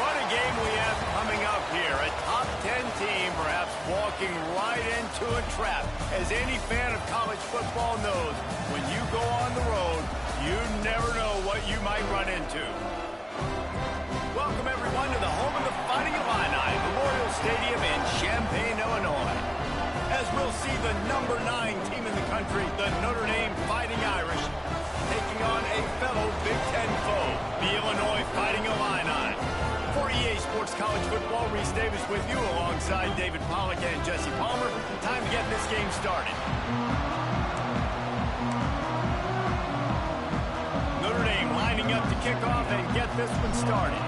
What a game we have coming up here. A top 10 team perhaps walking right into a trap. As any fan of college football knows, when you go on the road, you never know what you might run into. Welcome, everyone, to the home of the Fighting Illini, Memorial Stadium in Champaign, Illinois. As we'll see the number 9 team in the country, the Notre Dame Fighting Irish, taking on a fellow Big Ten foe, the Illinois Fighting Illini. For EA Sports College Football, Rzsl Davis with you alongside David Pollack and Jesse Palmer. Time to get this game started. Notre Dame lining up to kick off and get this one started.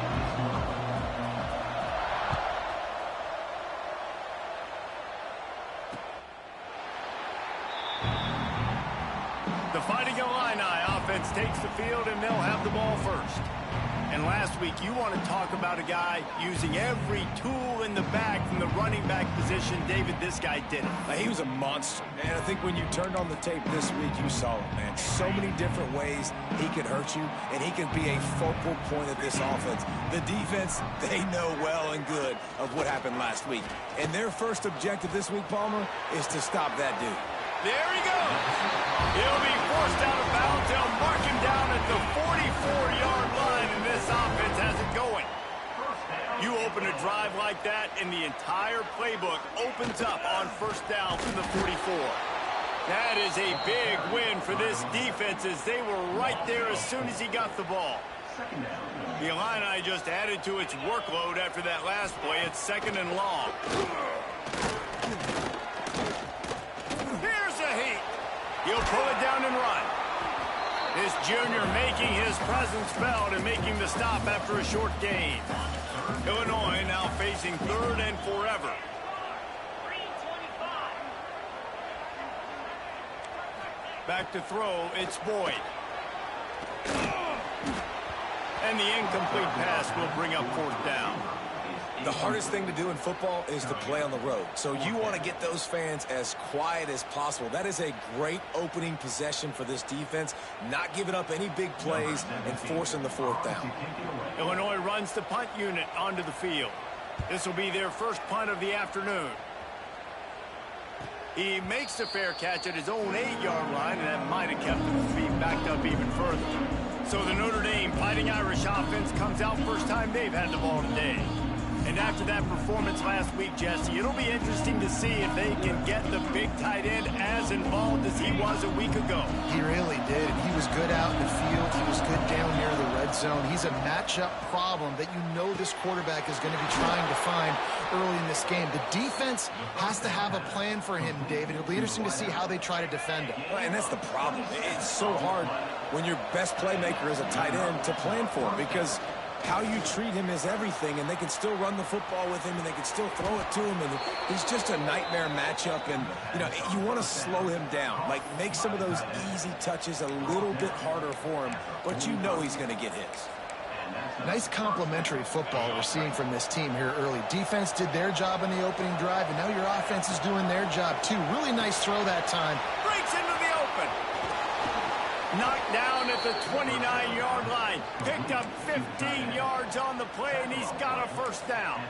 The Fighting Illini offense takes the field, and they'll have the ball first. And last week, you want to talk about a guy using every tool in the bag from the running back position. David, this guy did it. He was a monster, man. I think when you turned on the tape this week, you saw it, man. So many different ways he can hurt you, and he can be a focal point of this offense. The defense, they know well and good of what happened last week. And their first objective this week, Palmer, is to stop that dude. There he goes. He'll be forced out of bounds. They'll mark him down at the 44-yard line, and this offense has it going. You open a drive like that, and the entire playbook opens up on first down from the 44. That is a big win for this defense, as they were right there as soon as he got the ball. The Illini just added to its workload after that last play. It's 2nd and long. He'll pull it down and run. This junior making his presence felt and making the stop after a short gain. Illinois now facing 3rd and forever. Back to throw, it's Boyd. And the incomplete pass will bring up 4th down. The hardest thing to do in football is to play on the road. So you want to get those fans as quiet as possible. That is a great opening possession for this defense, not giving up any big plays and forcing the 4th down. Illinois runs the punt unit onto the field. This will be their first punt of the afternoon. He makes the fair catch at his own 8-yard line, and that might have kept his feet backed up even further. So the Notre Dame Fighting Irish offense comes out first time they've had the ball today. And after that performance last week, Jesse, it'll be interesting to see if they can get the big tight end as involved as he was a week ago. He really did. He was good out in the field. He was good down near the red zone. He's a matchup problem that you know this quarterback is going to be trying to find early in this game. The defense has to have a plan for him, David. It'll be interesting to see how they try to defend him. And that's the problem. It's so hard when your best playmaker is a tight end to plan for him, because how you treat him is everything, and they can still run the football with him, and they can still throw it to him, and he's just a nightmare matchup. And, you know, you want to slow him down, like make some of those easy touches a little bit harder for him, but you know he's going to get his. Nice complementary football we're seeing from this team here early. Defense did their job in the opening drive, and now your offense is doing their job, too. Really nice throw that time. Breaks into the open. Knocked down at the 29-yard line. Picked up 15 yards on the play, and he's got a first down.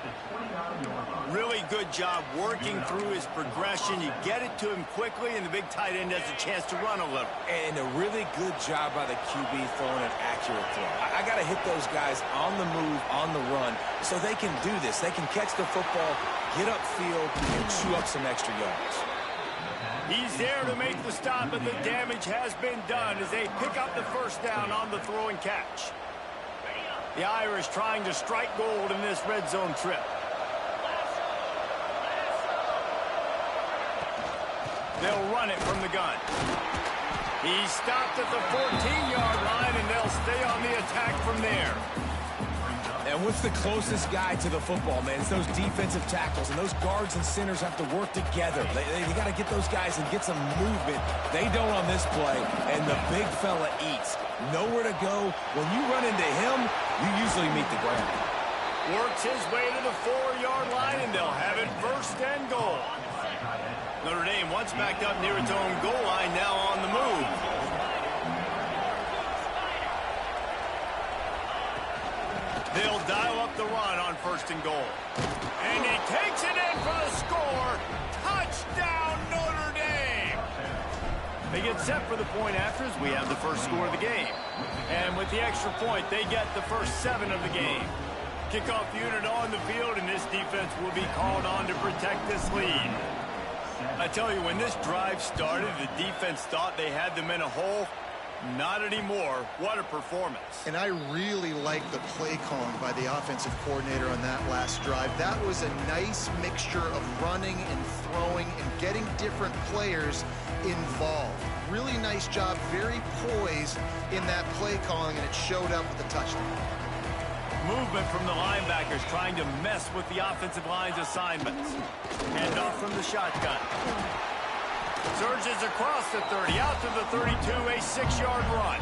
Really good job working through his progression. You get it to him quickly, and the big tight end has a chance to run a little. And a really good job by the QB throwing an accurate throw. I got to hit those guys on the move, on the run, so they can do this. They can catch the football, get upfield, and chew up some extra yards. He's there to make the stop, but the damage has been done as they pick up the first down on the throw and catch. The Irish trying to strike gold in this red zone trip. They'll run it from the gun. He stopped at the 14-yard line, and they'll stay on the attack from there. And what's the closest guy to the football, man? It's those defensive tackles, and those guards and centers have to work together. They got to get those guys and get some movement. They don't on this play, and the big fella eats. Nowhere to go. When you run into him, you usually meet the ground. Works his way to the 4-yard line, and they'll have it 1st and goal. Notre Dame once backed up near its own goal line, now on the move. They'll dial up stop the run on 1st and goal. And he takes it in for the score. Touchdown, Notre Dame! They get set for the point after as we have the first score of the game. And with the extra point, they get the first 7 of the game. Kickoff unit on the field, and this defense will be called on to protect this lead. I tell you, when this drive started, the defense thought they had them in a hole. Not anymore. What a performance. And I really like the play calling by the offensive coordinator on that last drive. That was a nice mixture of running and throwing and getting different players involved. Really nice job, very poised in that play calling, and it showed up with the touchdown. Movement from the linebackers trying to mess with the offensive line's assignments. Hand off from the shotgun. Surges across the 30, out to the 32, a 6-yard run.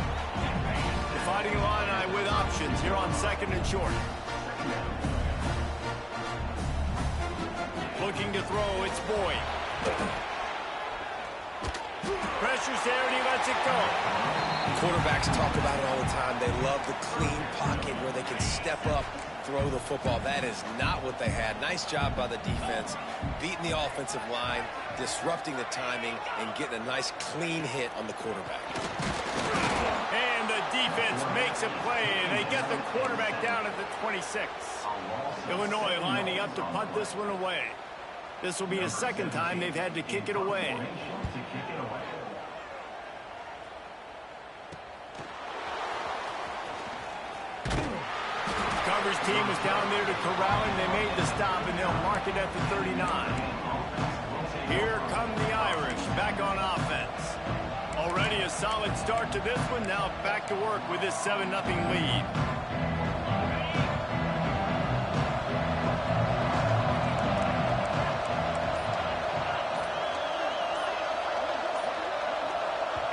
The Fighting Illini with options here on 2nd and short. Looking to throw, it's Boyd. Pressure's there, and he lets it go. Quarterbacks talk about it all the time. They love the clean pocket where they can step up, throw the football. That is not what they had. Nice job by the defense, beating the offensive line, disrupting the timing, and getting a nice clean hit on the quarterback. And the defense makes a play, and they get the quarterback down at the 26. Illinois lining up to punt this one away. This will be the 2nd time they've had to kick it away. Coverage team was down there to corral him. They made the stop, and they'll mark it at the 39. Here come the Irish, back on offense. Already a solid start to this one. Now back to work with this 7-0 lead.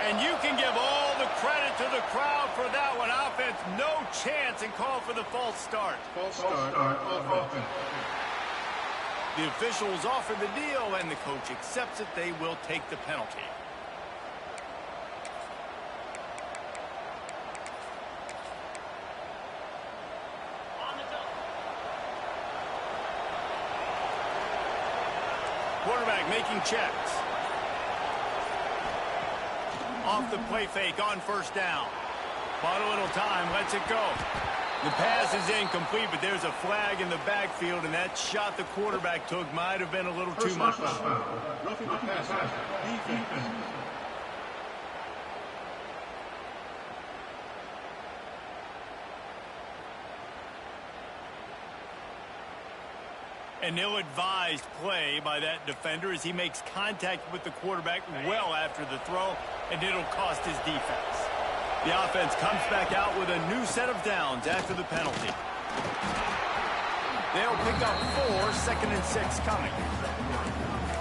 And you can give all the credit to the crowd for that one. Offense, no chance, and call for the false start. False start of offense. The officials offer the deal, and the coach accepts it. They will take the penalty. Quarterback making checks. Off the play fake on 1st down. Bought a little time, lets it go. The pass is incomplete, but there's a flag in the backfield, and that shot the quarterback took might have been a little too much. Roughing the passer. Defense. An ill-advised play by that defender as he makes contact with the quarterback well after the throw, and it'll cost his defense. The offense comes back out with a new set of downs after the penalty. They'll pick up 4, 2nd and 6 coming.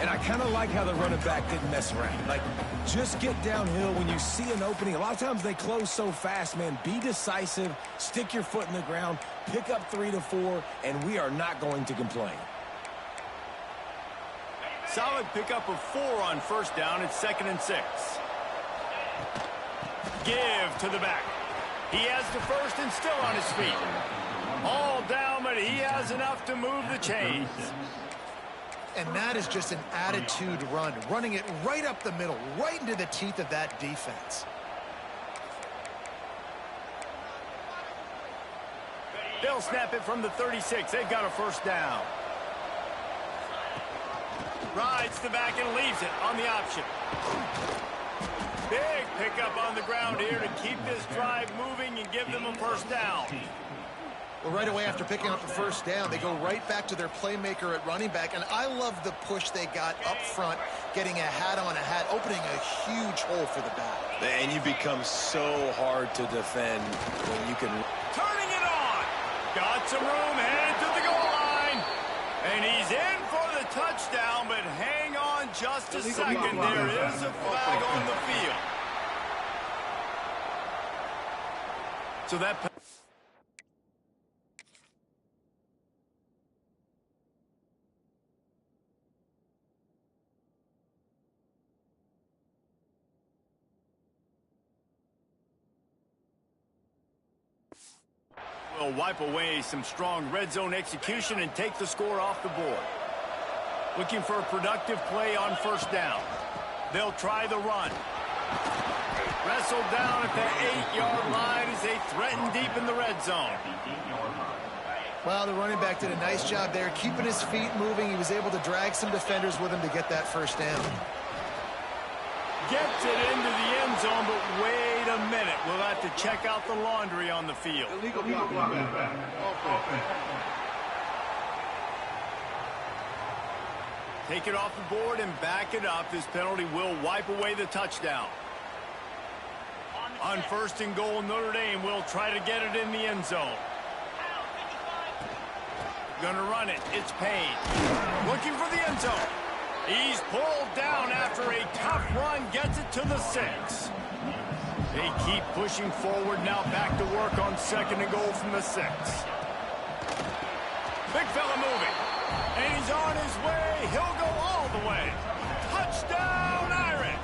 And I kind of like how the running back didn't mess around. Like, just get downhill when you see an opening. A lot of times they close so fast, man. Be decisive, stick your foot in the ground, pick up 3 to 4, and we are not going to complain. Solid pickup of 4 on 1st down. It's 2nd and 6. Give to the back. He has the 1st and still on his feet. All down, but he has enough to move the chains. And that is just an attitude run, running it right up the middle, right into the teeth of that defense. They'll snap it from the 36. They've got a 1st down. Rides the back and leaves it on the option. Big pickup on the ground here to keep this drive moving and give them a 1st down. Well, right away after picking up the 1st down, they go right back to their playmaker at running back. And I love the push they got up front, getting a hat on a hat, opening a huge hole for the back. And you become so hard to defend when you can... Turning it on. Got some room, headed to the goal line. And he's in for the touchdown, but hang on just a second. There is a flag on the field. So that... Will wipe away some strong red zone execution and take the score off the board. Looking for a productive play on first down. They'll try the run. Wrestled down at the 8-yard line as they threaten deep in the red zone. Well, the running back did a nice job there, keeping his feet moving. He was able to drag some defenders with him to get that first down. Gets it into the end zone, but wait a minute. We'll have to check out the laundry on the field. Illegal blocking back. Offense. Take it off the board and back it up. This penalty will wipe away the touchdown. On first and goal, Notre Dame will try to get it in the end zone. Gonna run it. It's Payne. Looking for the end zone. He's pulled down after a tough run. Gets it to the 6. They keep pushing forward now. Back to work on second and goal from the 6. Big fella moving. And he's on his way. He'll go all the way. Touchdown, Irish.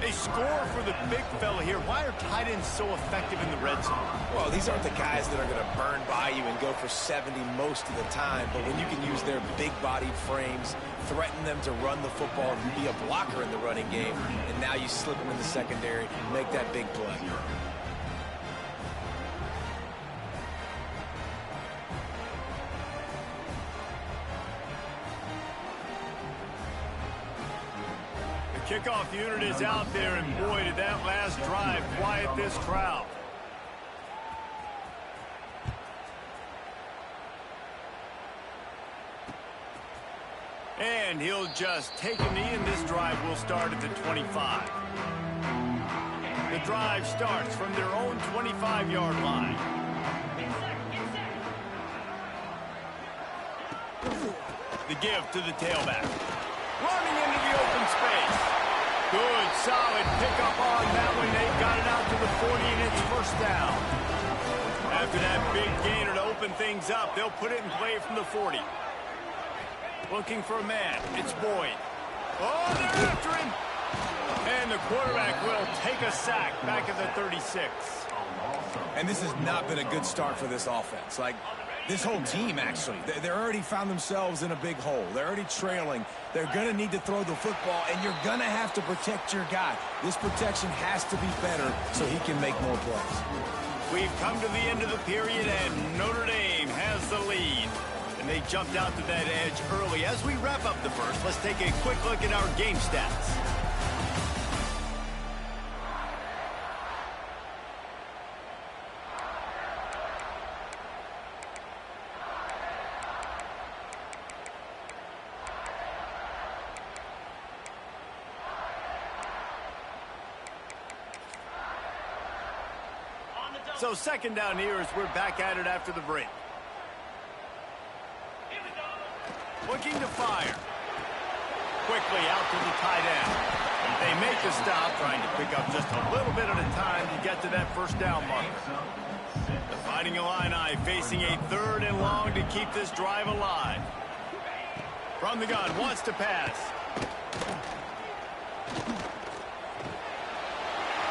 They score for the big fella here. Why are tight ends so effective in the red zone? Well, these aren't the guys that are going to burn by you and go for 70 most of the time, but when you can use their big-bodied frames, threaten them to run the football, and be a blocker in the running game, and now you slip them in the secondary, make that big play. Kickoff unit is out there, and boy, did that last drive quiet this crowd. And he'll just take a knee, and this drive will start at the 25. The drive starts from their own 25-yard line. The give to the tailback. Running into the open space. Good, solid pickup on that one. They got it out to the 40, and it's first down. After that big gainer to open things up, they'll put it in play from the 40. Looking for a man. It's Boyd. Oh, they're after him. And the quarterback will take a sack back at the 36. And this has not been a good start for this offense. Like, this whole team, actually. They're already found themselves in a big hole. They're already trailing. They're going to need to throw the football, and you're going to have to protect your guy. This protection has to be better so he can make more plays. We've come to the end of the period, and Notre Dame has the lead. And they jumped out to that edge early. As we wrap up the first, let's take a quick look at our game stats. So second down here as we're back at it after the break. Looking to fire. Quickly out to the tight end. They make the stop, trying to pick up just a little bit at a time to get to that first down marker. The Fighting Illini facing a 3rd and long to keep this drive alive. From the gun, wants to pass.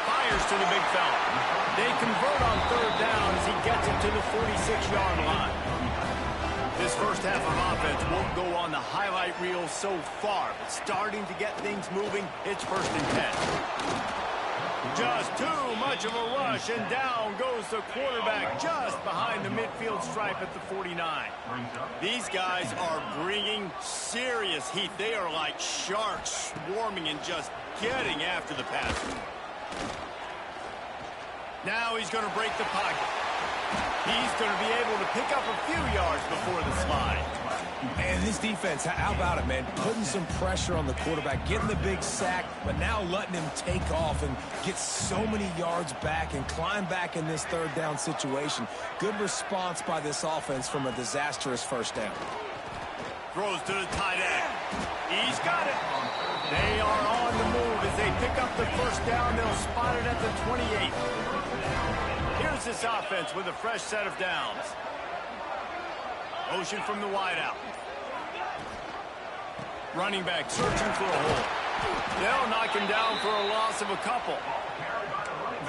Fires to the big fella. They convert on 3rd down as he gets it to the 46-yard line. This first half of offense won't go on the highlight reel so far, but starting to get things moving, it's 1st and 10. Just too much of a rush, and down goes the quarterback just behind the midfield stripe at the 49. These guys are bringing serious heat. They are like sharks swarming and just getting after the passer. Now he's going to break the pocket. He's going to be able to pick up a few yards before the slide. And this defense, how about it, man? Putting some pressure on the quarterback, getting the big sack, but now letting him take off and get so many yards back and climb back in this 3rd down situation. Good response by this offense from a disastrous first down. Throws to the tight end. He's got it. They are on the move as they pick up the first down. They'll spot it at the 28. Here's this offense with a fresh set of downs. Motion from the wideout. Running back searching for a hole. They'll knock him down for a loss of a couple.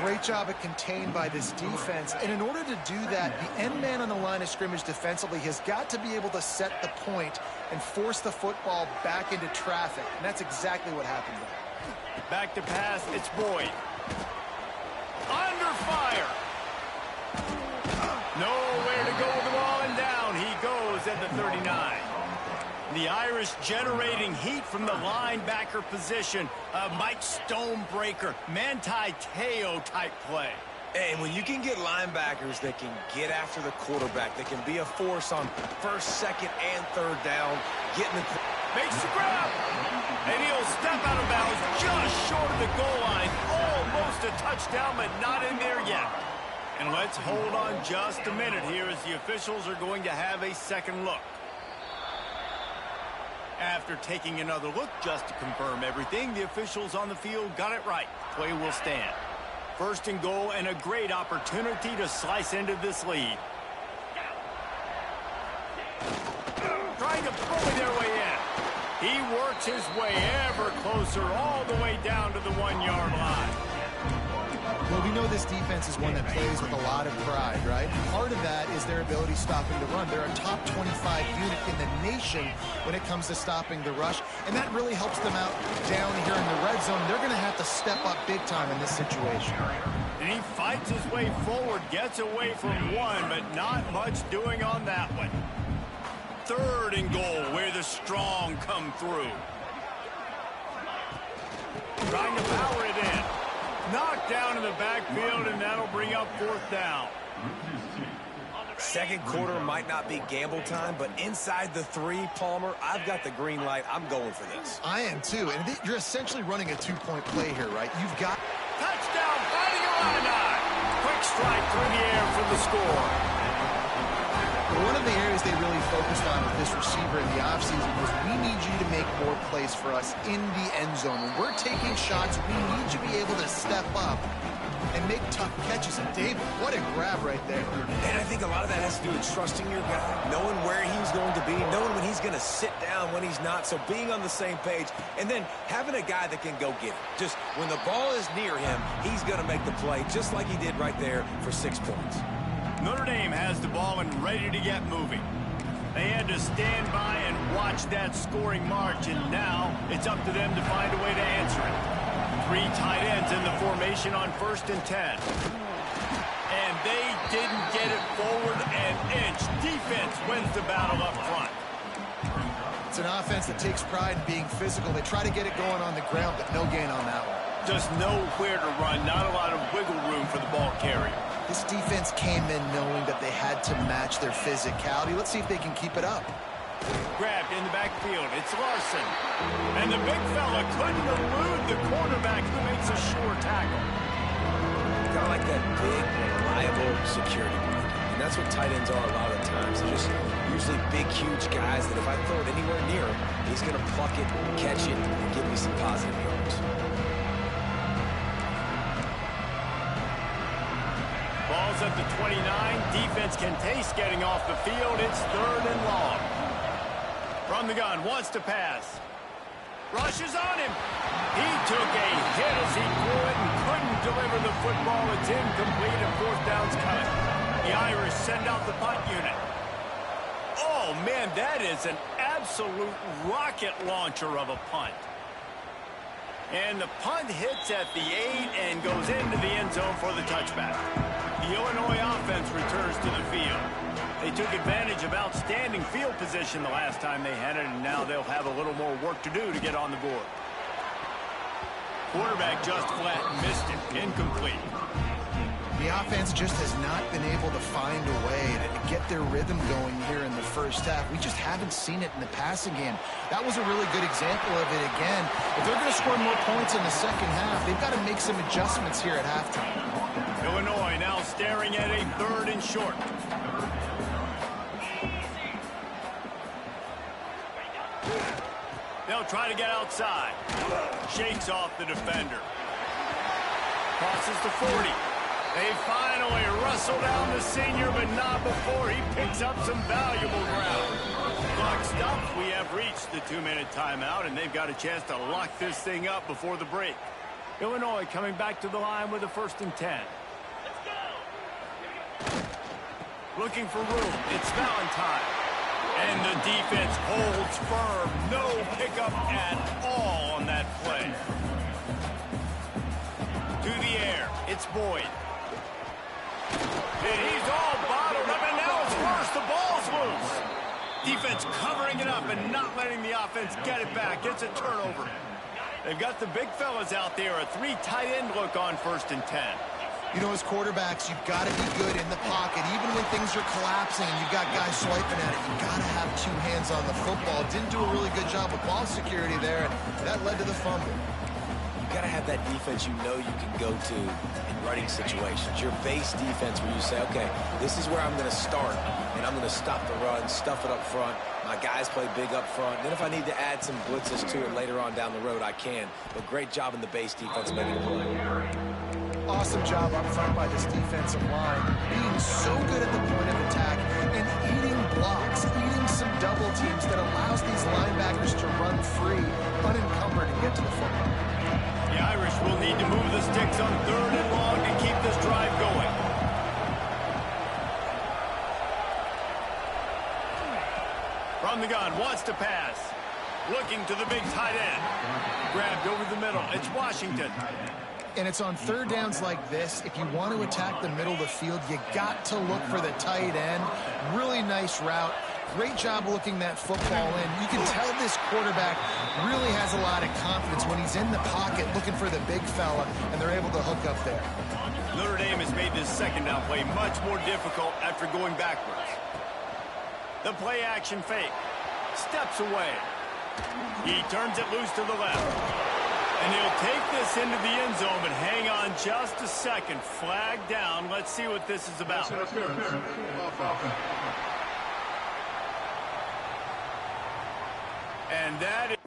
great job of contained by this defense. And in order to do that, the end man on the line of scrimmage defensively has got to be able to set the point and force the football back into traffic. And that's exactly what happened there. Back to pass, it's Boyd. Under fire. Nowhere to go with the ball, and down he goes at the 39. The Irish generating heat from the linebacker position. Mike Stonebreaker, Manti Te'o type play. And when you can get linebackers that can get after the quarterback, that can be a force on first, second, and third down, getting the... Makes the grab. And he'll step out of bounds just short of the goal line. Almost a touchdown, but not in there yet. And let's hold on just a minute here as the officials are going to have a second look. After taking another look just to confirm everything, the officials on the field got it right. Play will stand. First and goal, and a great opportunity to slice into this lead. Trying to bully their way in. He works his way ever closer all the way down to the 1-yard line. Well, we know this defense is one that plays with a lot of pride, right? Part of that is their ability stopping the run. They're a top 25 unit in the nation when it comes to stopping the rush, and that really helps them out down here in the red zone. They're going to have to step up big time in this situation. And he fights his way forward, gets away from one, but not much doing on that one. Third and goal, where the strong come through. Trying to power it in. Knocked down in the backfield, and that'll bring up fourth down. Second quarter might not be gamble time, but inside the 3, Palmer, I've got the green light. I'm going for this. I am too, and you're essentially running a 2-point play here, right? You've got... Touchdown, fighting Illini. Quick strike through the air for the score. One of the areas they really focused on with this receiver in the offseason was we need you to make more plays for us in the end zone. When we're taking shots, we need you to be able to step up and make tough catches. And David, what a grab right there. And I think a lot of that has to do with trusting your guy, knowing where he's going to be, knowing when he's going to sit down, when he's not. So being on the same page, and then having a guy that can go get it. Just when the ball is near him, he's going to make the play, just like he did right there for 6 points. Notre Dame has the ball and ready to get moving. They had to stand by and watch that scoring march, and now it's up to them to find a way to answer it. 3 tight ends in the formation on 1st and 10. And they didn't get it forward an inch. Defense wins the battle up front. It's an offense that takes pride in being physical. They try to get it going on the ground, but no gain on that one. Just nowhere to run, not a lot of wiggle room for the ball carrier. This defense came in knowing that they had to match their physicality. Let's see if they can keep it up. Grabbed in the backfield. It's Larson. And the big fella couldn't elude the quarterback who makes a sure tackle. Kind of like that big, reliable security blanket. And that's what tight ends are a lot of the times. They're just usually big, huge guys that if I throw it anywhere near him, he's going to pluck it, catch it, and give me some positive yards. Ball's at the 29. Defense can taste getting off the field. It's 3rd and long. From the gun, wants to pass. Rushes on him. He took a hit as he threw it and couldn't deliver the football. It's incomplete and 4th down's coming. The Irish send out the punt unit. Oh, man, that is an absolute rocket launcher of a punt. And the punt hits at the 8 and goes into the end zone for the touchback. The Illinois offense returns to the field. They took advantage of outstanding field position the last time they had it, and now they'll have a little more work to do to get on the board. Quarterback just flat missed it. Incomplete. The offense just has not been able to find a way to get their rhythm going here in the first half. We just haven't seen it in the passing game. That was a really good example of it again. If they're going to score more points in the second half, they've got to make some adjustments here at halftime. Illinois now staring at a 3rd and short. They'll try to get outside. Shakes off the defender. Crosses the 40. They finally wrestle down the senior, but not before he picks up some valuable ground. Clock stops. We have reached the 2-minute timeout, and they've got a chance to lock this thing up before the break. Illinois coming back to the line with a 1st and 10. Looking for room. It's Valentine. And the defense holds firm. No pickup at all on that play. To the air. It's Boyd. And he's all bottled up, and now it's worse. The ball's loose. Defense covering it up and not letting the offense get it back. It's a turnover. They've got the big fellas out there. A 3 tight end look on 1st and 10. You know, as quarterbacks, you've got to be good in the pocket. Even when things are collapsing and you've got guys swiping at it, you've got to have 2 hands on the football. Didn't do a really good job with ball security there, and that led to the fumble. You got to have that defense you know you can go to in running situations. Your base defense where you say, okay, this is where I'm going to start, and I'm going to stop the run, stuff it up front. My guys play big up front. Then if I need to add some blitzes to it later on down the road, I can. But great job in the base defense making a play. Awesome job up front by this defensive line, being so good at the point of attack and eating blocks, eating some double teams that allows these linebackers to run free, unencumbered, and get to the football. The Irish will need to move the sticks on 3rd and long to keep this drive going. From the gun, wants to pass. Looking to the big tight end. Grabbed over the middle. It's Washington. And it's on 3rd downs like this. If you want to attack the middle of the field, you got to look for the tight end. Really nice route. Great job looking that football in. You can tell this quarterback really has a lot of confidence when he's in the pocket looking for the big fella, and they're able to hook up there. Notre Dame has made this 2nd down play much more difficult after going backwards. The play action fake. Steps away. He turns it loose to the left. And he'll take this into the end zone, but hang on just a second. Flag down. Let's see what this is about. And that is...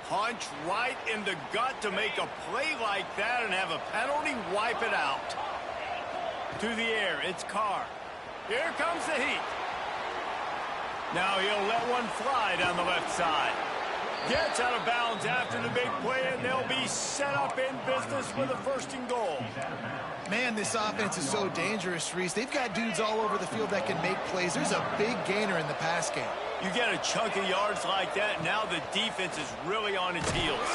punch right in the gut to make a play like that and have a penalty wipe it out. To the air, it's Carr. Here comes the heat. Now he'll let one fly down the left side. Gets out of bounds after the big play, and they'll be set up in business with a 1st and goal. Man, this offense is so dangerous, Rzsl. They've got dudes all over the field that can make plays. There's a big gainer in the pass game. You get a chunk of yards like that, now the defense is really on its heels.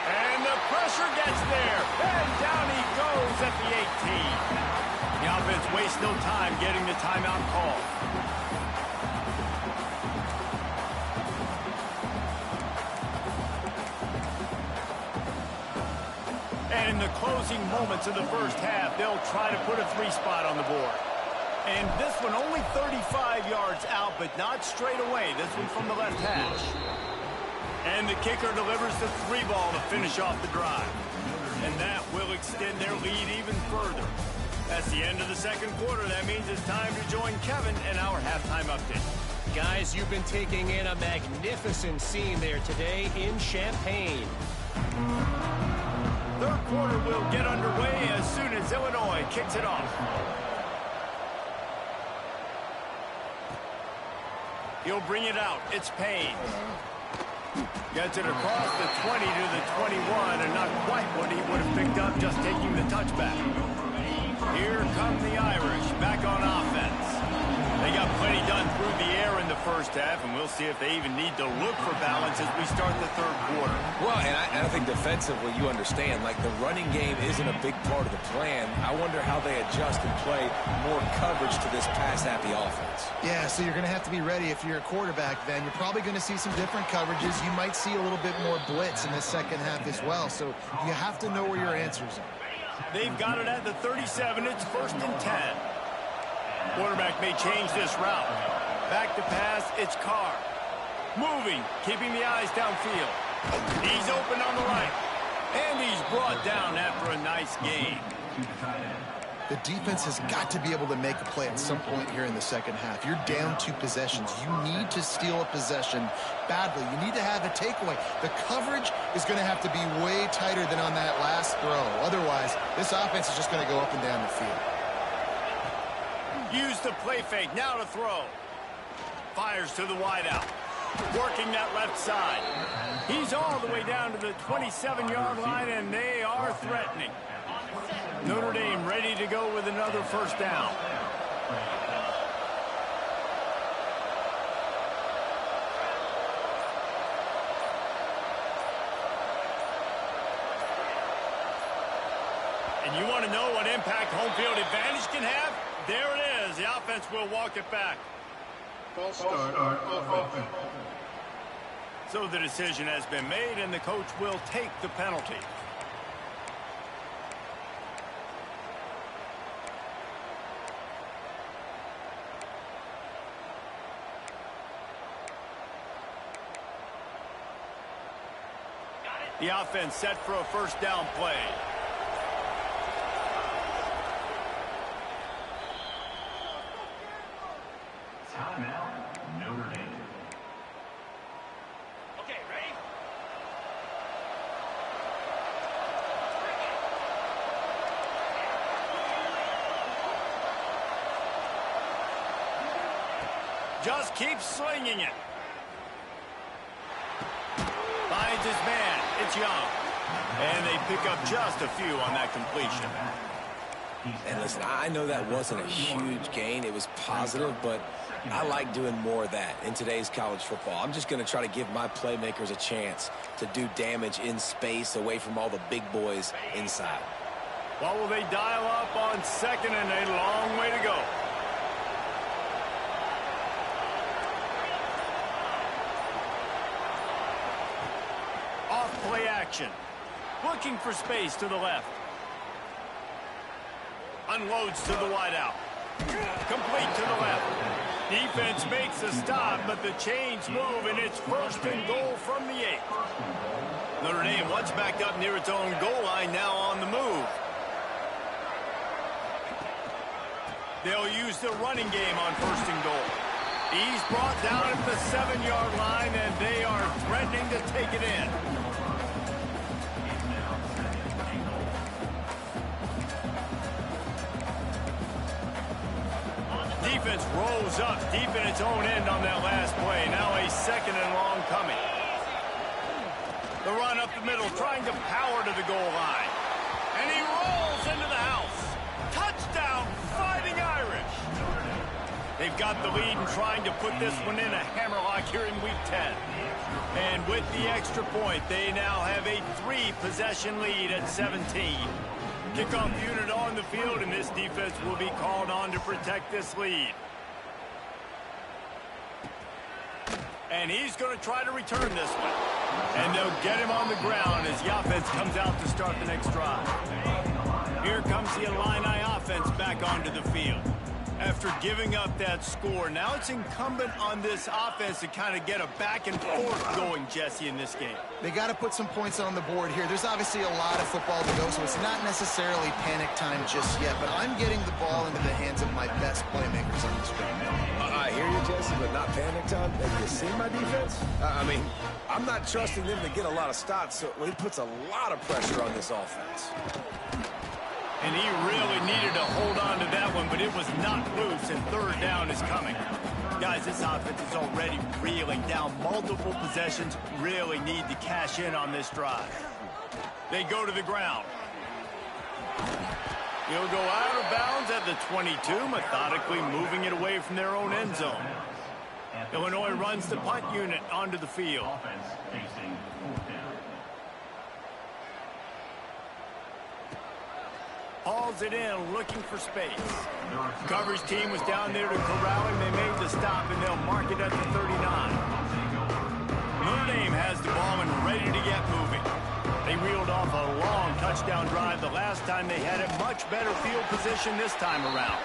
And the pressure gets there, and down he goes at the 18. The offense wastes no time getting the timeout call. And in the closing moments of the 1st half, they'll try to put a 3 spot on the board. And this one only 35 yards out, but not straight away. This one from the left hash. And the kicker delivers the 3 ball to finish off the drive. And that will extend their lead even further. That's the end of the 2nd quarter. That means it's time to join Kevin and our halftime update. Guys, you've been taking in a magnificent scene there today in Champaign. 3rd quarter will get underway as soon as Illinois kicks it off. He'll bring it out. It's Payne. Gets it across the 20 to the 21, and not quite what he would have picked up just taking the touchback. Here come the Irish back on offense. They got plenty done through the air in the 1st half, and we'll see if they even need to look for balance as we start the 3rd quarter. Well, and I think defensively, you understand, like the running game isn't a big part of the plan. I wonder how they adjust and play more coverage to this pass-happy offense. Yeah, so you're going to have to be ready if you're a quarterback then. You're probably going to see some different coverages. You might see a little bit more blitz in the 2nd half as well, so you have to know where your answers are. They've got it at the 37. It's 1st and 10. Quarterback may change this route. Back to pass, it's Carr. Moving, keeping the eyes downfield. He's open on the right. And he's brought down after a nice gain. The defense has got to be able to make a play at some point here in the second half. You're down 2 possessions. You need to steal a possession badly. You need to have a takeaway. The coverage is going to have to be way tighter than on that last throw. Otherwise, this offense is just going to go up and down the field. Use the play fake. Now to throw. Fires to the wideout. Working that left side. He's all the way down to the 27-yard line, and they are threatening. Notre Dame ready to go with another first down. And you want to know what impact home field advantage can have? There it is. The offense will walk it back. False start, offense. So the decision has been made, and the coach will take the penalty. The offense set for a first down play. Timeout, Notre Dame. Okay, ready? Just keeps slinging it. Finds his man. It's Young. And they pick up just a few on that completion. And listen, I know that wasn't a huge gain. It was positive, but I like doing more of that in today's college football. I'm just going to try to give my playmakers a chance to do damage in space away from all the big boys inside. What will they dial up on second and a long way to go? Off play action. Looking for space to the left. Unloads to the wideout. Complete to the left. Defense makes a stop, but the chains move, and it's first and goal from the 8. Notre Dame once backed up near its own goal line, now on the move. They'll use the running game on first and goal. He's brought down at the 7-yard line, and they are threatening to take it in. Defense rolls up deep in its own end on that last play. Now a second and long coming. The run up the middle, trying to power to the goal line. And he rolls into the house. Touchdown, Fighting Irish. They've got the lead and trying to put this one in a hammerlock here in Week 10. And with the extra point, they now have a 3-possession lead at 17. Kickoff unit on the field, and this defense will be called on to protect this lead. And he's going to try to return this one. And they'll get him on the ground as the offense comes out to start the next drive. Here comes the Illini offense back onto the field. After giving up that score, now it's incumbent on this offense to kind of get a back and forth going, Jesse, in this game. They got to put some points on the board here. There's obviously a lot of football to go, so it's not necessarily panic time just yet, but I'm getting the ball into the hands of my best playmakers on this field. I hear you, Jesse, but not panic time. Have you seen my defense? I mean, I'm not trusting them to get a lot of stops, so it puts a lot of pressure on this offense. And he really needed to hold on to that one, but it was not loose, and third down is coming. Guys, this offense is already reeling down. Multiple possessions, really need to cash in on this drive. They go to the ground. He'll go out of bounds at the 22, methodically moving it away from their own end zone. Illinois runs the punt unit onto the field. Hauls it in, looking for space. Coverage team was down there to corral him. They made the stop, and they'll mark it at the 39. Notre Dame has the ball and ready to get moving. They reeled off a long touchdown drive the last time they had a much better field position this time around.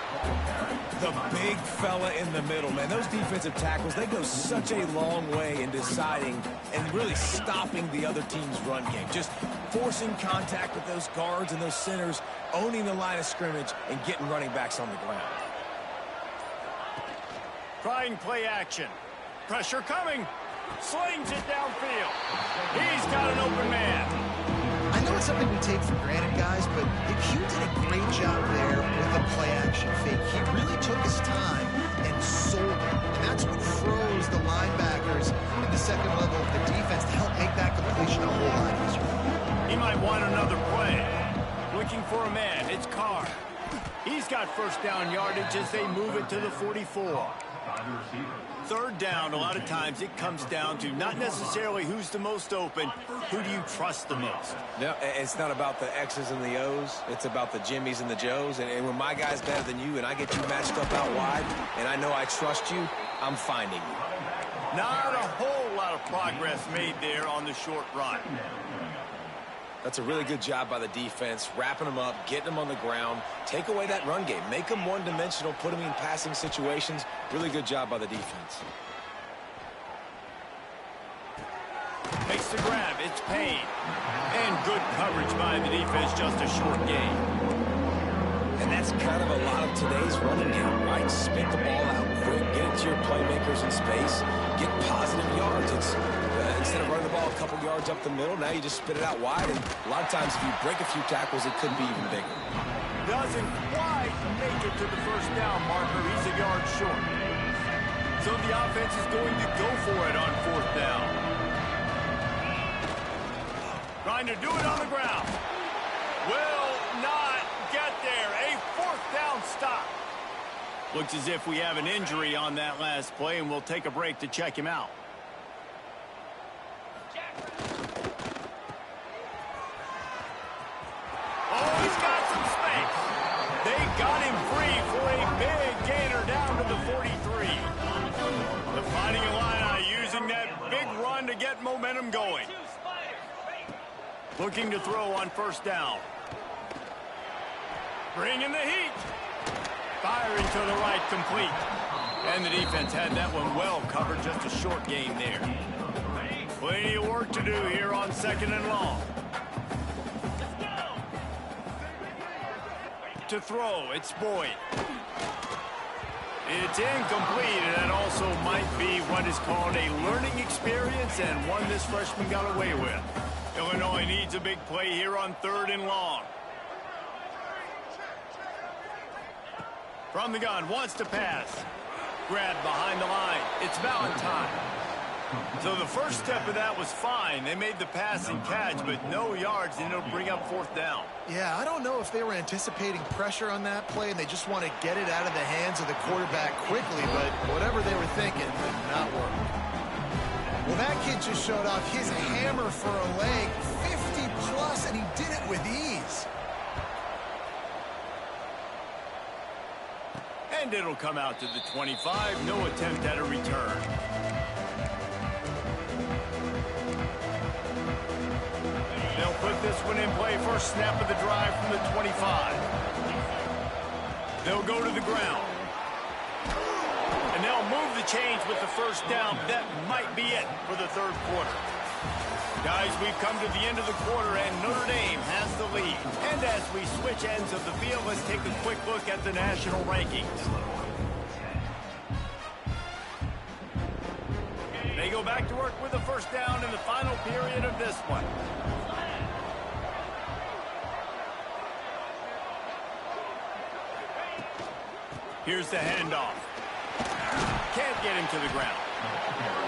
The big fella in the middle, man. Those defensive tackles, they go such a long way in deciding and really stopping the other team's run game. Just forcing contact with those guards and those centers, owning the line of scrimmage, and getting running backs on the ground. Trying play action. Pressure coming. Slings it downfield. He's got an open man. I know it's something we take for granted, guys, but Hugh did a great job there with the play-action fake. He really took his time and sold it, and that's what froze the linebackers in the second level of the defense to help make that completion a whole lot easier. He might want another play. Looking for a man. It's Carr. He's got first down yardage as they move it to the 44. Third down, a lot of times it comes down to not necessarily who's the most open, who do you trust the most? No, it's not about the X's and the O's. It's about the Jimmys and the Joes. And when my guy's better than you and I get you matched up out wide and I know I trust you, I'm finding you. Not a whole lot of progress made there on the short run. That's a really good job by the defense, wrapping them up, getting them on the ground. Take away that run game. Make them one-dimensional, put them in passing situations. Really good job by the defense. Makes the grab. It's Payne. And good coverage by the defense, just a short gain. And that's kind of a lot of today's running game, right? Spit the ball out quick, get it to your playmakers in space, get positive yards. It's instead of running the ball a couple yards up the middle, now you just spit it out wide. And a lot of times if you break a few tackles, it could be even bigger. Doesn't quite make it to the first down marker. He's a yard short. So the offense is going to go for it on fourth down. Trying to do it on the ground. Will not get there. A fourth down stop. Looks as if we have an injury on that last play, and we'll take a break to check him out. Oh, he's got some space. They got him free for a big gainer down to the 43. The Fighting Illini using that big run to get momentum going. Looking to throw on first down. Bringing the heat. Firing to the right, complete. And the defense had that one well covered, just a short gain there. Plenty of work to do here on second and long. To throw, it's Boyd. It's incomplete, and that also might be what is called a learning experience and one this freshman got away with. Illinois needs a big play here on third and long. From the gun, wants to pass. Grab behind the line. It's Valentine. So the first step of that was fine. They made the pass and catch, but no yards, and it'll bring up fourth down. Yeah, I don't know if they were anticipating pressure on that play and they just want to get it out of the hands of the quarterback quickly, but whatever they were thinking did not work. Well, that kid just showed off his hammer for a leg, 50-plus, and he did it with ease. And it'll come out to the 25. No attempt at a return. They'll put this one in play. First snap of the drive from the 25. They'll go to the ground. And they'll move the chains with the first down. That might be it for the third quarter. Guys, we've come to the end of the quarter, and Notre Dame has the lead. And as we switch ends of the field, let's take a quick look at the national rankings. They go back to work with the first down in the final period of this one. Here's the handoff. Can't get him to the ground.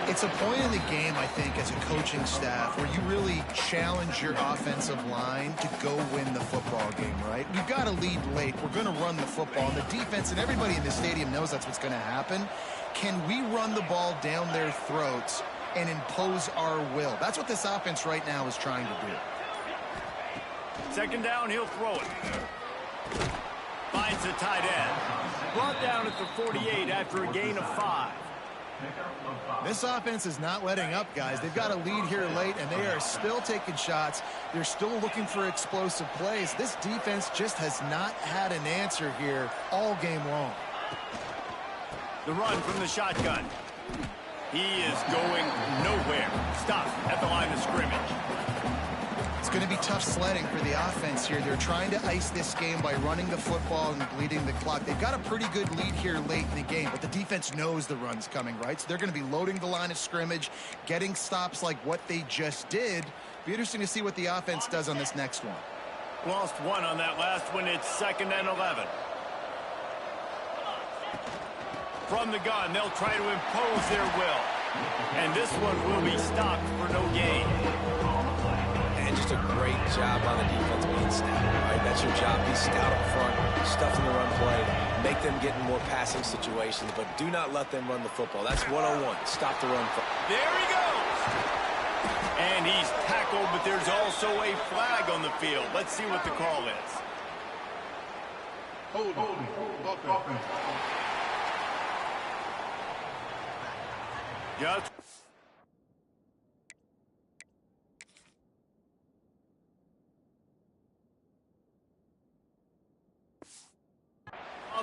It's a point in the game, I think, as a coaching staff where you really challenge your offensive line to go win the football game, right? We've got to lead late. We're going to run the football. And the defense and everybody in the stadium knows that's what's going to happen. Can we run the ball down their throats and impose our will? That's what this offense right now is trying to do. Second down, he'll throw it. Finds the tight end. Brought down at the 48 after a gain of 5. This offense is not letting up, guys. They've got a lead here late, and they are still taking shots. They're still looking for explosive plays. This defense just has not had an answer here all game long. The run from the shotgun. He is going nowhere. Stop at the line of scrimmage. It's going to be tough sledding for the offense here. They're trying to ice this game by running the football and bleeding the clock. They've got a pretty good lead here late in the game, but the defense knows the run's coming, right? So they're going to be loading the line of scrimmage, getting stops like what they just did. Be interesting to see what the offense does on this next one. Lost one on that last one. It's 2nd and 11. From the gun, they'll try to impose their will. And this one will be stopped for no gain. And just a great job on the defense being stout, right? That's your job. Be stout up front, stuff in the run play, make them get in more passing situations, but do not let them run the football. That's 101. Stop the run. There he goes. And he's tackled, but there's also a flag on the field. Let's see what the call is. Hold. Offense. Just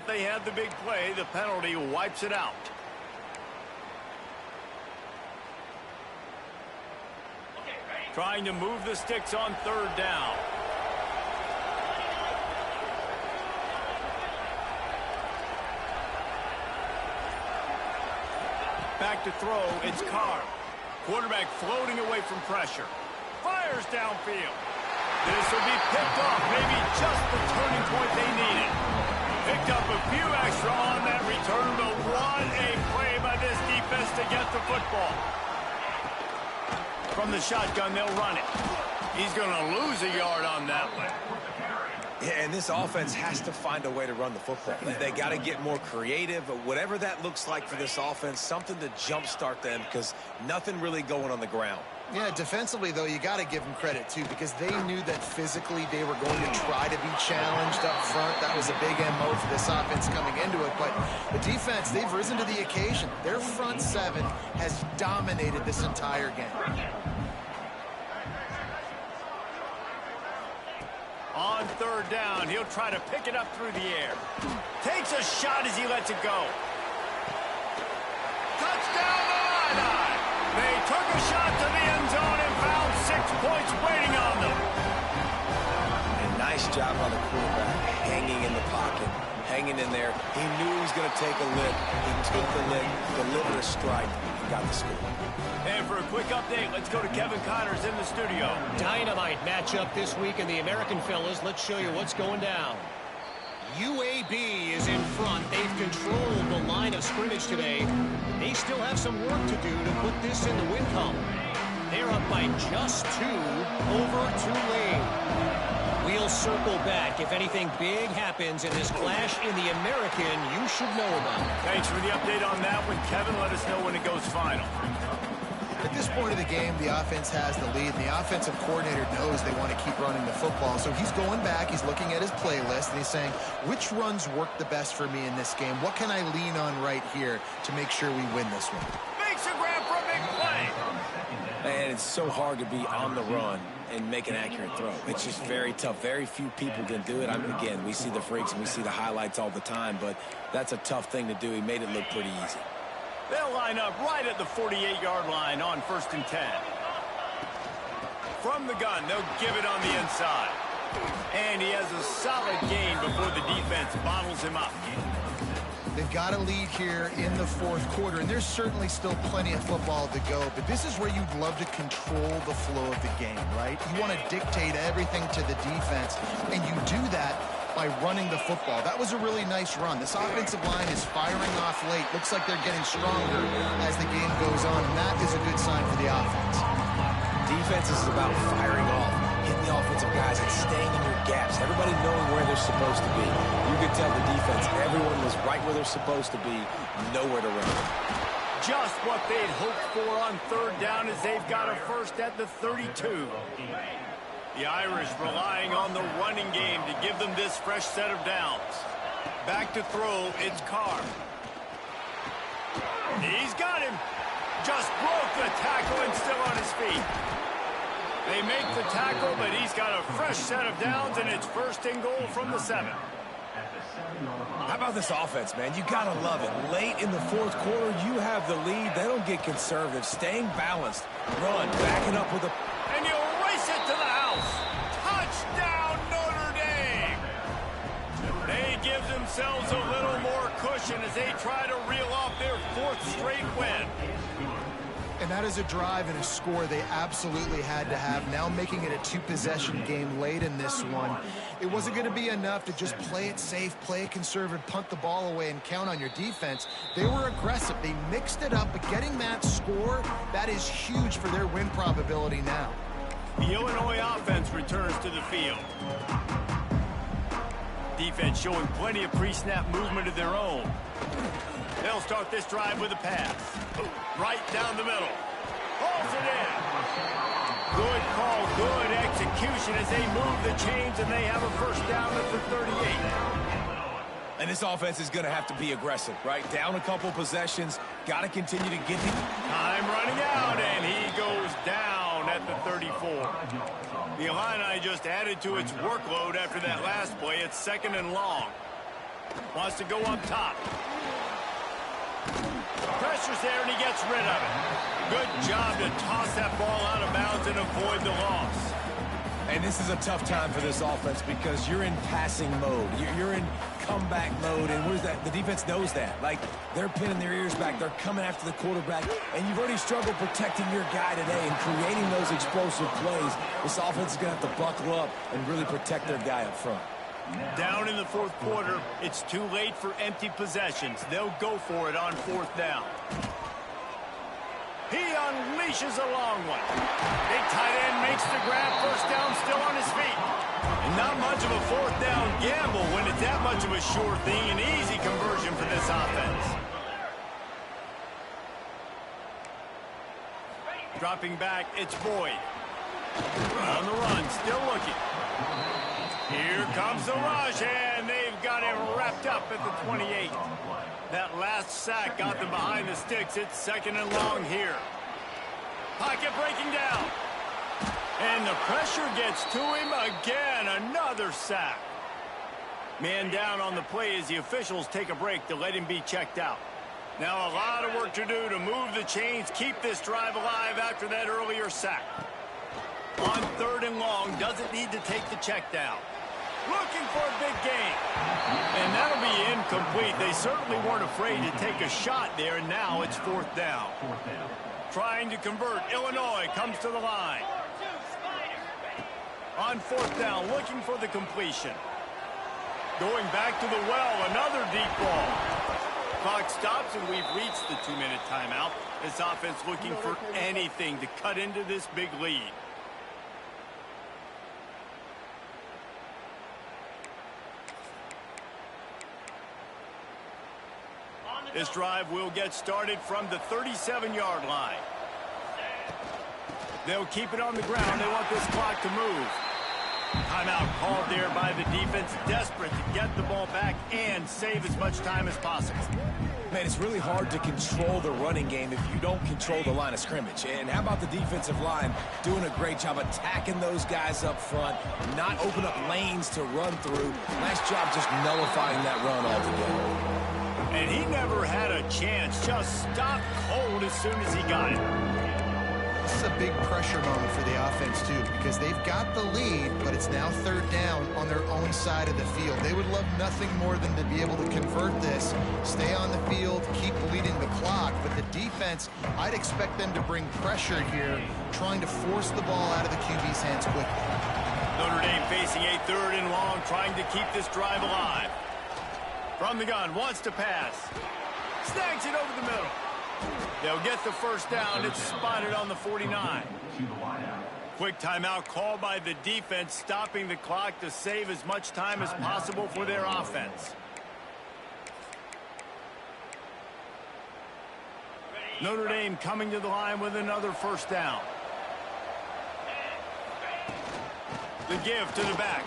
they had the big play. The penalty wipes it out. Trying to move the sticks on 3rd down. Back to throw, it's Carr. Quarterback floating away from pressure. Fires downfield. This will be picked off, maybe just the turning point they needed. Picked up a few extra on that return, but what a play by this defense to get the football. From the shotgun, they'll run it. He's going to lose a yard on that one. Yeah, and this offense has to find a way to run the football. They got to get more creative, whatever that looks like for this offense, something to jumpstart them because nothing really going on the ground. Yeah, defensively, though, you got to give them credit, too, because they knew that physically they were going to try to be challenged up front. That was a big MO for this offense coming into it. But the defense, they've risen to the occasion. Their front seven has dominated this entire game. On 3rd down, he'll try to pick it up through the air. Takes a shot as he lets it go. Touchdown, Illini! They took a shot to the end zone and found 6 points waiting on them. And nice job by the quarterback, hanging in the pocket, hanging in there. He knew he was going to take a lick. He took the lick, delivered a strike, and got the score. And for a quick update, let's go to Kevin Connors in the studio. Dynamite matchup this week in the American fellas. Let's show you what's going down. UAB is in front. They've controlled the line of scrimmage today. They still have some work to do to put this in the win column. They're up by just 2 over Tulane. We'll circle back. If anything big happens in this clash in the American, you should know about it. Thanks for the update on that one, Kevin. Let us know when it goes final. At this point of the game, the offense has the lead, and the offensive coordinator knows they want to keep running the football. So he's going back, he's looking at his playlist, and he's saying, which runs work the best for me in this game? What can I lean on right here to make sure we win this one? Makes a grab for a big play. And it's so hard to be on the run and make an accurate throw. It's just very tough. Very few people can do it. I mean, again, we see the freaks and we see the highlights all the time, but that's a tough thing to do. He made it look pretty easy. They'll line up right at the 48-yard line on 1st and 10. From the gun, they'll give it on the inside. And he has a solid gain before the defense bottles him up. They've got a lead here in the 4th quarter, and there's certainly still plenty of football to go, but this is where you'd love to control the flow of the game, right? You want to dictate everything to the defense, and you do that by running the football. That was a really nice run. This offensive line is firing off late. Looks like they're getting stronger as the game goes on, and that is a good sign for the offense. Defense is about firing off, hitting the offensive guys, and staying in your gaps. Everybody knowing where they're supposed to be. You could tell the defense, everyone was right where they're supposed to be, nowhere to run. Just what they'd hoped for on 3rd down as they've got a first at the 32. The Irish relying on the running game to give them this fresh set of downs. Back to throw, it's Carr. He's got him. Just broke the tackle and still on his feet. They make the tackle, but he's got a fresh set of downs, and it's 1st and goal from the 7. How about this offense, man? You got to love it. Late in the 4th quarter, you have the lead. They don't get conservative. Staying balanced. Run, backing up with a... And you'll race it to the house. themselves a little more cushion as they try to reel off their 4th straight win. And that is a drive and a score they absolutely had to have. Now making it a 2-possession game late in this one. It wasn't going to be enough to just play it safe, play it conservative, punt the ball away, and count on your defense. They were aggressive. They mixed it up, but getting that score, that is huge for their win probability now. The Illinois offense returns to the field. Defense showing plenty of pre-snap movement of their own. They'll start this drive with a pass. Right down the middle. Hauls it in. Good call, good execution as they move the chains, and they have a first down at the 38. And this offense is going to have to be aggressive, right? Down a couple possessions. Got to continue to get the... Time running out, and he goes down at the 34. The Illini just added to its workload after that last play. It's 2nd and long. Wants to go up top. Pressure's there, and he gets rid of it. Good job to toss that ball out of bounds and avoid the loss. And this is a tough time for this offense because you're in passing mode. You're in comeback mode, and where's that? The defense knows that. Like, they're pinning their ears back. They're coming after the quarterback, and you've already struggled protecting your guy today and creating those explosive plays. This offense is going to have to buckle up and really protect their guy up front. Down in the 4th quarter, it's too late for empty possessions. They'll go for it on 4th down. He unleashes a long one. Big tight end makes the grab. First down, still on his feet. And not much of a 4th down gamble when it's that much of a sure thing. An easy conversion for this offense. Dropping back, it's Boyd. On the run, still looking. Here comes the rush, and they've got him wrapped up at the 28. That last sack got them behind the sticks. It's 2nd and long here. Pocket breaking down. And the pressure gets to him again. Another sack. Man down on the play as the officials take a break to let him be checked out. Now a lot of work to do to move the chains, keep this drive alive after that earlier sack. On 3rd and long, doesn't need to take the check down. Looking for a big gain. And that'll be incomplete. They certainly weren't afraid to take a shot there, and now it's 4th down. Trying to convert. Illinois comes to the line. On 4th down, looking for the completion. Going back to the well, another deep ball. Clock stops, and we've reached the 2-minute timeout. This offense looking for anything to cut into this big lead. This drive will get started from the 37-yard line. They'll keep it on the ground. They want this clock to move. Timeout called there by the defense, desperate to get the ball back and save as much time as possible. Man, it's really hard to control the running game if you don't control the line of scrimmage. And how about the defensive line doing a great job attacking those guys up front, not open up lanes to run through. Nice job just nullifying that run altogether. And he never had a chance, just stopped cold as soon as he got it. This is a big pressure moment for the offense, too, because they've got the lead, but it's now 3rd down on their own side of the field. They would love nothing more than to be able to convert this, stay on the field, keep bleeding the clock. But the defense, I'd expect them to bring pressure here, trying to force the ball out of the QB's hands quickly. Notre Dame facing a 3rd and long, trying to keep this drive alive. From the gun, wants to pass. Snags it over the middle. They'll get the first down. It's spotted on the 49. Quick timeout called by the defense, stopping the clock to save as much time as possible for their offense. Notre Dame coming to the line with another first down. The give to the back.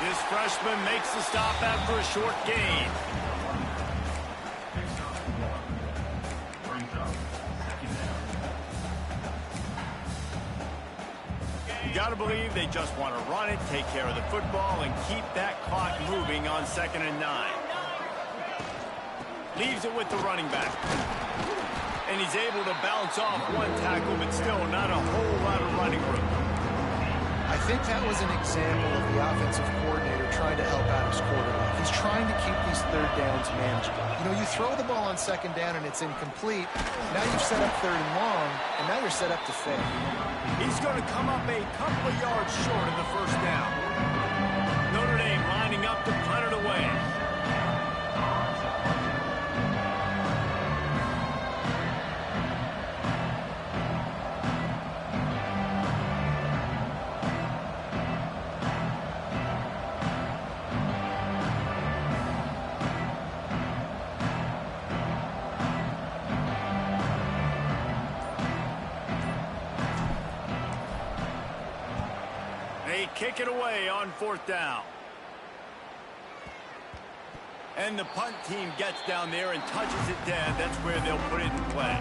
This freshman makes the stop after a short gain. You got to believe they just want to run it, take care of the football, and keep that clock moving on 2nd and 9. Leaves it with the running back. And he's able to bounce off one tackle, but still not a whole lot of running room. I think that was an example of the offensive coordinator trying to help out his quarterback. He's trying to keep these third downs manageable. You know, you throw the ball on second down and it's incomplete. Now you've set up third and long, and now you're set up to fail. He's going to come up a couple of yards short of the first down. Notre Dame lining up to punt it away. They kick it away on fourth down. And the punt team gets down there and touches it dead. That's where they'll put it in play.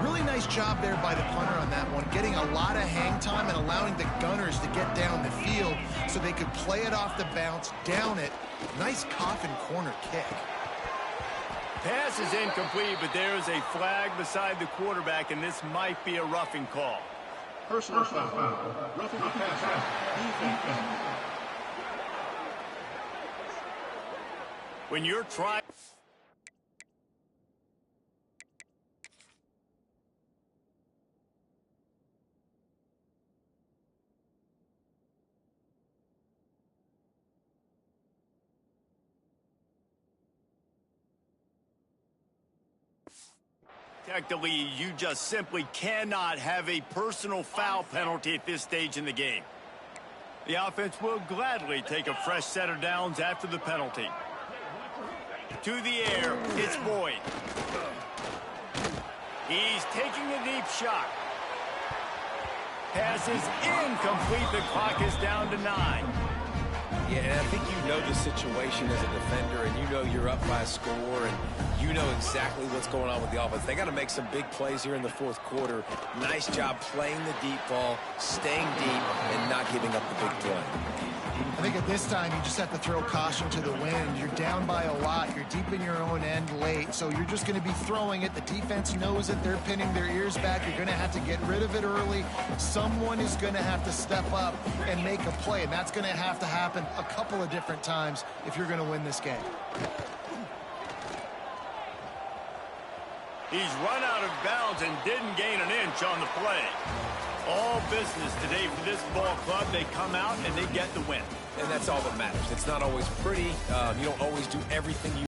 Really nice job there by the punter on that one, getting a lot of hang time and allowing the gunners to get down the field so they could play it off the bounce, down it. Nice coffin corner kick. Pass is incomplete, but there is a flag beside the quarterback, and this might be a roughing call. Personal foul. Roughing the passer. Defense. When you're trying... Technically, you just simply cannot have a personal foul penalty at this stage in the game. The offense will gladly take a fresh set of downs after the penalty. To the air, it's Boyd. He's taking a deep shot. Pass is incomplete. The clock is down to 9. Yeah, and I think you know the situation as a defender, and you know you're up by a score, and you know exactly what's going on with the offense. They got to make some big plays here in the fourth quarter. Nice job playing the deep ball, staying deep, and not giving up the big play. I think at this time, you just have to throw caution to the wind. You're down by a lot. You're deep in your own end late, so you're just going to be throwing it. The defense knows it. They're pinning their ears back. You're going to have to get rid of it early. Someone is going to have to step up and make a play, and that's going to have to happen a couple of different times if you're going to win this game. He's run out of bounds and didn't gain an inch on the play. All business today for this ball club. They come out and they get the win. And that's all that matters. It's not always pretty. You don't always do everything you